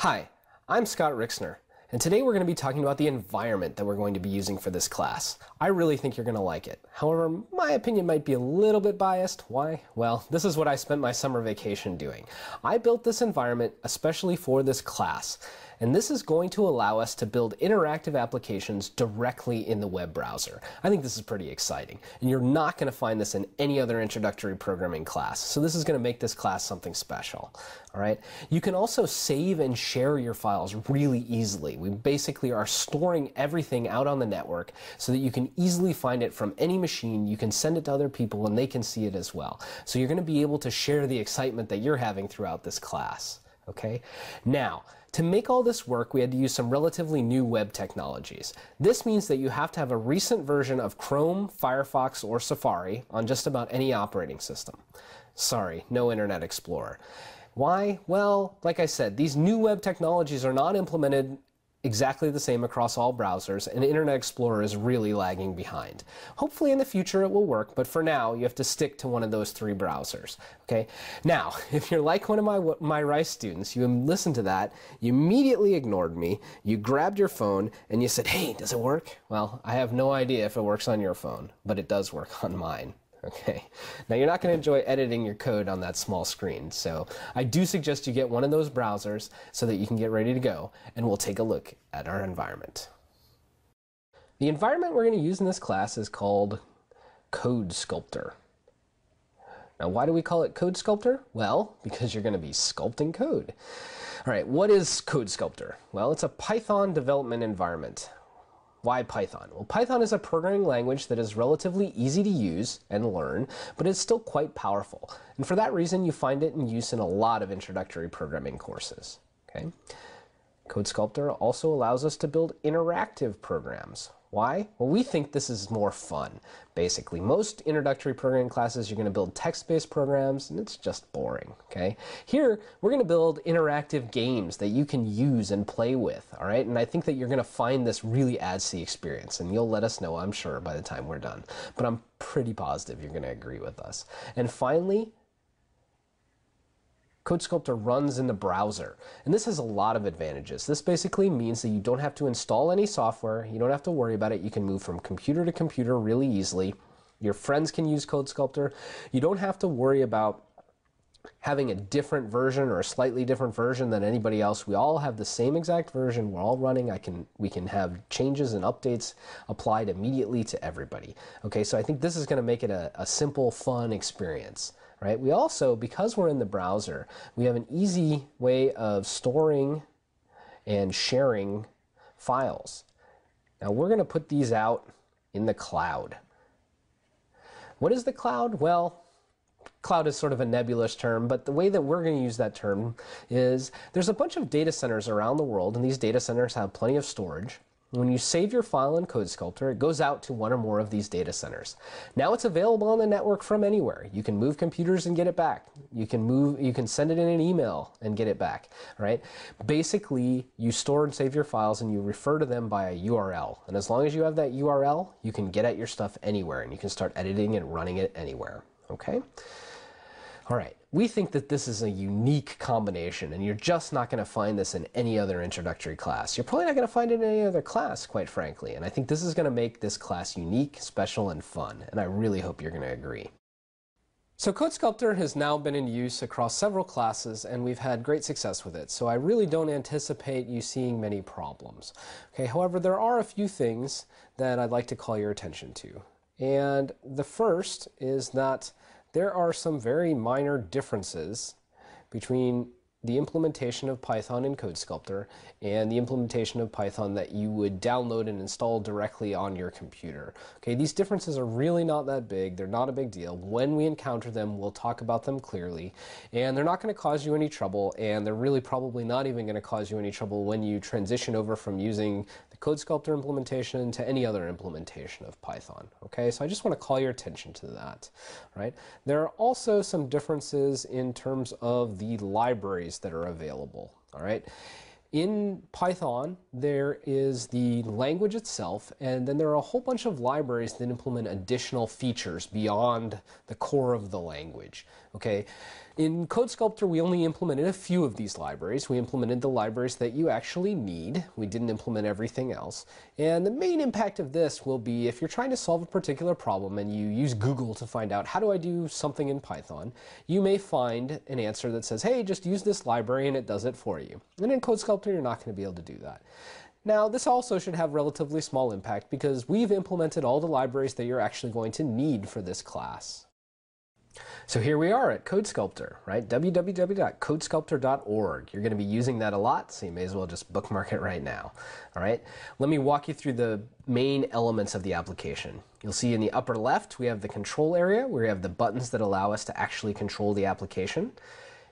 Hi, I'm Scott Rixner, and today we're going to be talking about the environment that we're going to be using for this class. I really think you're going to like it. However, my opinion might be a little bit biased. Why? Well, this is what I spent my summer vacation doing. I built this environment especially for this class, and this is going to allow us to build interactive applications directly in the web browser. I think this is pretty exciting, and you're not going to find this in any other introductory programming class, so this is going to make this class something special. All right? You can also save and share your files really easily. We basically are storing everything out on the network so that you can easily find it from any machine. You can send it to other people and they can see it as well. So you're going to be able to share the excitement that you're having throughout this class. Okay? Now, to make all this work, we had to use some relatively new web technologies. This means that you have to have a recent version of Chrome, Firefox, or Safari on just about any operating system. Sorry, no Internet Explorer. Why? Well, like I said, these new web technologies are not implemented exactly the same across all browsers, and Internet Explorer is really lagging behind. Hopefully in the future it will work, but for now you have to stick to one of those three browsers. Okay? Now, if you're like one of my Rice students, you listened to that, you immediately ignored me, you grabbed your phone, and you said, "Hey, does it work?" Well, I have no idea if it works on your phone, but it does work on mine. Okay, now you're not going to enjoy editing your code on that small screen, so I do suggest you get one of those browsers so that you can get ready to go, and we'll take a look at our environment. The environment we're going to use in this class is called CodeSkulptor. Now, why do we call it CodeSkulptor? Well, because you're going to be sculpting code. All right, what is CodeSkulptor? Well, it's a Python development environment. Why Python? Well, Python is a programming language that is relatively easy to use and learn, but it's still quite powerful. And for that reason, you find it in use in a lot of introductory programming courses. Okay? CodeSkulptor also allows us to build interactive programs. Why? Well, we think this is more fun. Basically, most introductory programming classes, you're going to build text-based programs, and it's just boring. Okay? Here, we're going to build interactive games that you can use and play with. All right? And I think that you're going to find this really adds to the experience, and you'll let us know, I'm sure, by the time we're done. But I'm pretty positive you're going to agree with us. And finally, CodeSkulptor runs in the browser, and this has a lot of advantages. This basically means that you don't have to install any software, you don't have to worry about it, you can move from computer to computer really easily. Your friends can use CodeSkulptor. You don't have to worry about having a different version or a slightly different version than anybody else. We all have the same exact version, we're all running. We can have changes and updates applied immediately to everybody. Okay, so I think this is going to make it a simple, fun experience. Right? We also, because we're in the browser, we have an easy way of storing and sharing files. Now we're going to put these out in the cloud. What is the cloud? Well, cloud is sort of a nebulous term, but the way that we're going to use that term is there's a bunch of data centers around the world, and these data centers have plenty of storage. When you save your file in CodeSkulptor, it goes out to one or more of these data centers. Now it's available on the network from anywhere. You can move computers and get it back. You can send it in an email and get it back. Right? Basically, you store and save your files and you refer to them by a URL. And as long as you have that URL, you can get at your stuff anywhere and you can start editing and running it anywhere. Okay? All right, we think that this is a unique combination, and you're just not going to find this in any other introductory class. You're probably not going to find it in any other class, quite frankly, and I think this is going to make this class unique, special, and fun, and I really hope you're going to agree. So CodeSkulptor has now been in use across several classes, and we've had great success with it, so I really don't anticipate you seeing many problems. Okay, however, there are a few things that I'd like to call your attention to, and the first is that there are some very minor differences between the implementation of Python in CodeSkulptor and the implementation of Python that you would download and install directly on your computer. Okay, these differences are really not that big. They're not a big deal. When we encounter them, we'll talk about them clearly, and they're not going to cause you any trouble, and they're really probably not even going to cause you any trouble when you transition over from using the CodeSkulptor implementation to any other implementation of Python. Okay, so I just want to call your attention to that. Right? There are also some differences in terms of the libraries that are available. All right. In Python, there is the language itself, and then there are a whole bunch of libraries that implement additional features beyond the core of the language. Okay, In CodeSkulptor, we only implemented a few of these libraries. We implemented the libraries that you actually need. We didn't implement everything else. And the main impact of this will be if you're trying to solve a particular problem and you use Google to find out how do I do something in Python, you may find an answer that says, hey, just use this library and it does it for you. And in CodeSkulptor, you're not going to be able to do that. Now, this also should have relatively small impact because we've implemented all the libraries that you're actually going to need for this class. So here we are at CodeSkulptor, right? www.codeskulptor.org. You're going to be using that a lot, so you may as well just bookmark it right now. All right? Let me walk you through the main elements of the application. You'll see in the upper left, we have the control area, where we have the buttons that allow us to actually control the application.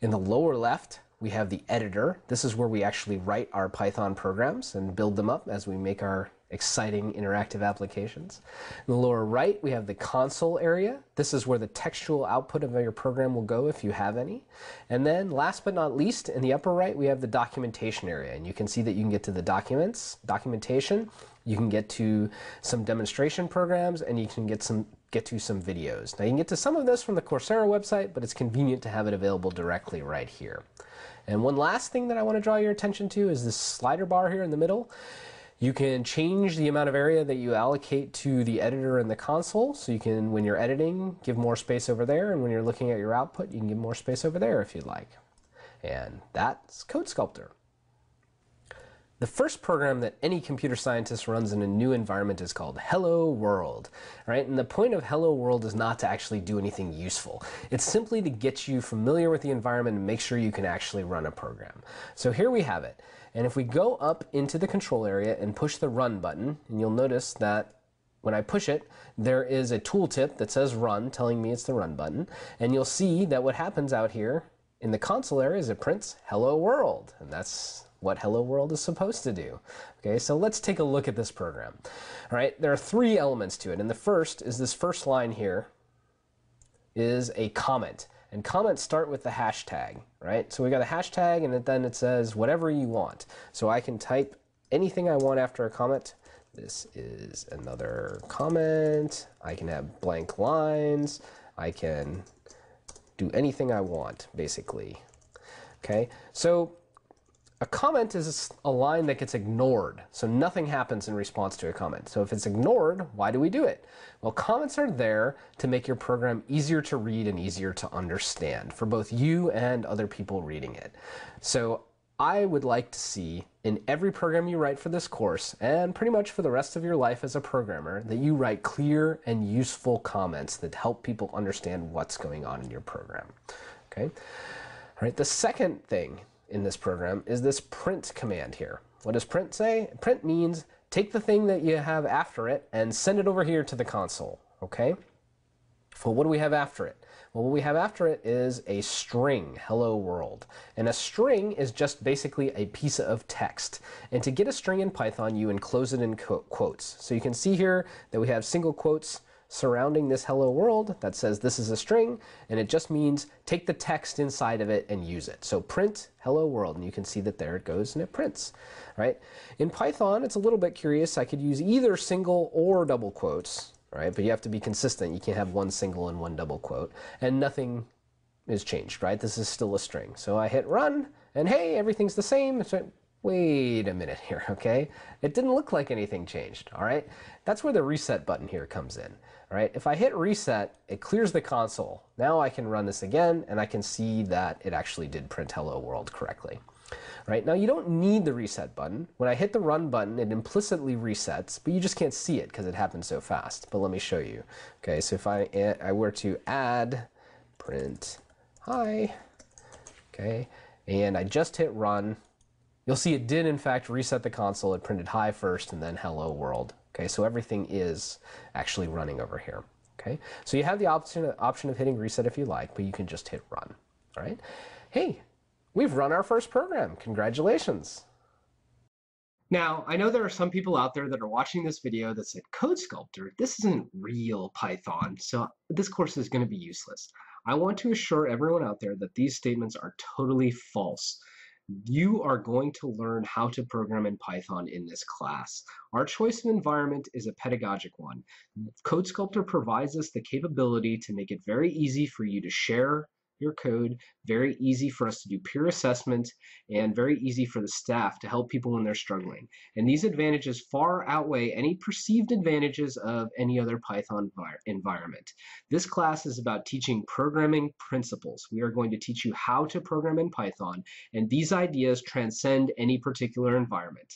In the lower left, we have the editor. This is where we actually write our Python programs and build them up as we make our exciting interactive applications. In the lower right, we have the console area. This is where the textual output of your program will go if you have any. And then last but not least, in the upper right, we have the documentation area. And you can see that you can get to the documentation, you can get to some demonstration programs, and you can get to some videos. Now you can get to some of this from the Coursera website, but it's convenient to have it available directly right here. And one last thing that I want to draw your attention to is this slider bar here in the middle. You can change the amount of area that you allocate to the editor and the console. So you can, when you're editing, give more space over there. And when you're looking at your output, you can give more space over there if you'd like. And that's CodeSkulptor. The first program that any computer scientist runs in a new environment is called Hello World, right? And the point of Hello World is not to actually do anything useful. It's simply to get you familiar with the environment and make sure you can actually run a program. So here we have it. And if we go up into the control area and push the run button, and you'll notice that when I push it, there is a tooltip that says run, telling me it's the run button. And you'll see that what happens out here in the console area is it prints Hello World. And that's what Hello World is supposed to do. Okay, so let's take a look at this program. All right, there are three elements to it. And the first is this first line here is a comment. And comments start with the hashtag, right? So we got a hashtag and then it says whatever you want. So I can type anything I want after a comment. This is another comment. I can have blank lines. I can do anything I want, basically. Okay, so a comment is a line that gets ignored, so nothing happens in response to a comment. So if it's ignored, why do we do it? Well, comments are there to make your program easier to read and easier to understand for both you and other people reading it. So I would like to see in every program you write for this course, and pretty much for the rest of your life as a programmer, that you write clear and useful comments that help people understand what's going on in your program. Okay? All right, the second thing in this program is this print command here. What does print say? Print means take the thing that you have after it and send it over here to the console, okay? Well, what do we have after it? Well, what we have after it is a string, hello world. And a string is just basically a piece of text. And to get a string in Python, you enclose it in quotes. So you can see here that we have single quotes surrounding this hello world that says this is a string, and it just means take the text inside of it and use it. So print hello world, and you can see that there it goes and it prints, right? In Python, it's a little bit curious. I could use either single or double quotes, right? But you have to be consistent. You can't have one single and one double quote, and nothing is changed, right? This is still a string. So I hit run, and hey, everything's the same. So wait a minute here, okay? It didn't look like anything changed, all right? That's where the reset button here comes in. All right, if I hit reset, it clears the console. Now I can run this again, and I can see that it actually did print hello world correctly. All right, now you don't need the reset button. When I hit the run button, it implicitly resets, but you just can't see it because it happens so fast. But let me show you. Okay, so if I were to add print hi, okay, and I just hit run, you'll see it did in fact reset the console. It printed hi first and then hello world. Okay, so everything is actually running over here. Okay, so you have the option of hitting reset if you like, but you can just hit run. All right. Hey, we've run our first program. Congratulations. Now, I know there are some people out there that are watching this video that said, CodeSkulptor, this isn't real Python, so this course is going to be useless. I want to assure everyone out there that these statements are totally false. You are going to learn how to program in Python in this class. Our choice of environment is a pedagogic one. CodeSkulptor provides us the capability to make it very easy for you to share your code, very easy for us to do peer assessment, and very easy for the staff to help people when they're struggling. And these advantages far outweigh any perceived advantages of any other Python environment. This class is about teaching programming principles. We are going to teach you how to program in Python, and these ideas transcend any particular environment.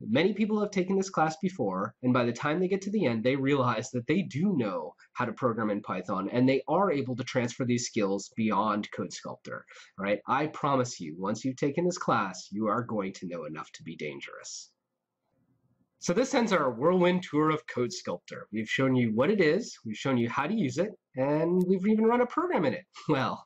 Many people have taken this class before, and by the time they get to the end, they realize that they do know how to program in Python, and they are able to transfer these skills beyond CodeSkulptor. Right? I promise you, once you've taken this class, you are going to know enough to be dangerous. So this ends our whirlwind tour of CodeSkulptor. We've shown you what it is, we've shown you how to use it, and we've even run a program in it. Well,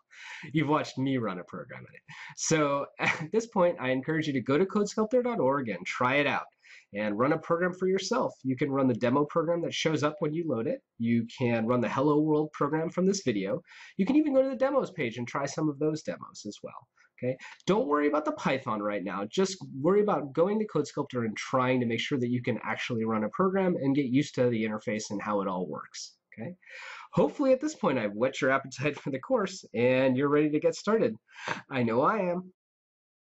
you've watched me run a program in it. So at this point, I encourage you to go to codeskulptor.org and try it out and run a program for yourself. You can run the demo program that shows up when you load it. You can run the Hello World program from this video. You can even go to the demos page and try some of those demos as well. Okay? Don't worry about the Python right now. Just worry about going to CodeSkulptor and trying to make sure that you can actually run a program and get used to the interface and how it all works. Okay? Hopefully at this point I've whet your appetite for the course and you're ready to get started. I know I am.